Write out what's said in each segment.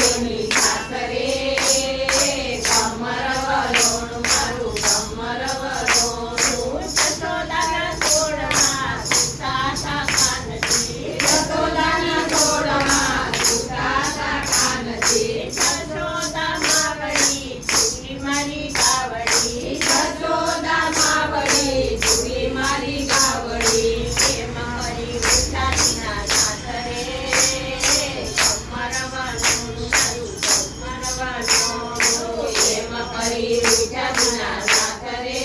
ઘીની છાશ રે કમર વલોણું મારું કમર વલોણું જશોદાના છોડમાં સુતાતા કાનજી જશોદાના છોડમાં સુતાતા કાનજી જશોદા માવડી ઝૂલી મારી ગાવડી જશોદા માવડી ઝૂલી મારી ગાવડી એમ હરી ઉઠાડીના નાથ રે કમર વલોણું મારું કમર વલોણું એમ હરી ઉઠાડીના નાથ રે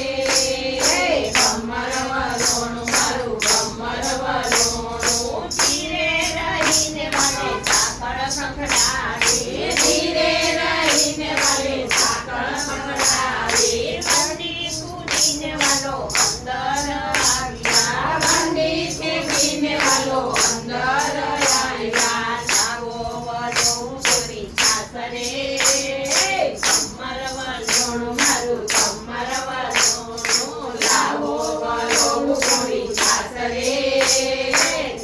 કમર વલોણું મારું કમર વલોણું ધીરે રહીને મને સાંકળ સંકળાવે ધીરે રહીને મને સાંકળ સંકળાવે બંડી કૂદીને વાલો અંદર આવ્યા બંડી કૂદીને વાલો અંદર આવ્યા લાવો વલોણું થોડી છાશ રે કમર વલોણું મારું કમર વલોણું લાવો વલોણું થોડી છાશ રે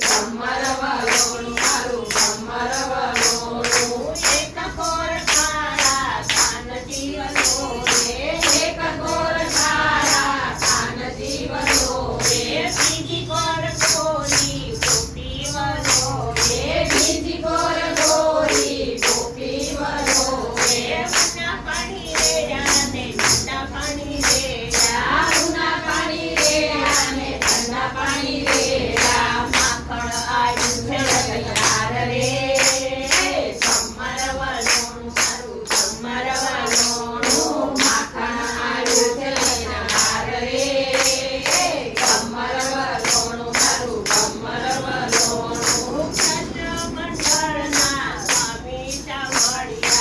કમર વલોણું મારું કમર વલોણું એક કોર ખારા કાનજી વલોરે એક કોર ખારા કાનજી વલોરે બીજી કોર ગોરી ગોપી વલોરે બીજી કોર ગોરી ગોપી વલોરે ઉના પાણી રે જાને ઠંડા પાણી રે ઉના પાણી રે જાને ઠંડા પાણી રે માખણ આવ્યું છે તૈયાર રે કમર વલોણું મારું કમર વલોણું માખણ આવ્યું છે તૈયાર રે કમર વલોણું મારું કમર વલોણું કૃષ્ણ મંડળના સ્વામી ચાવડિયા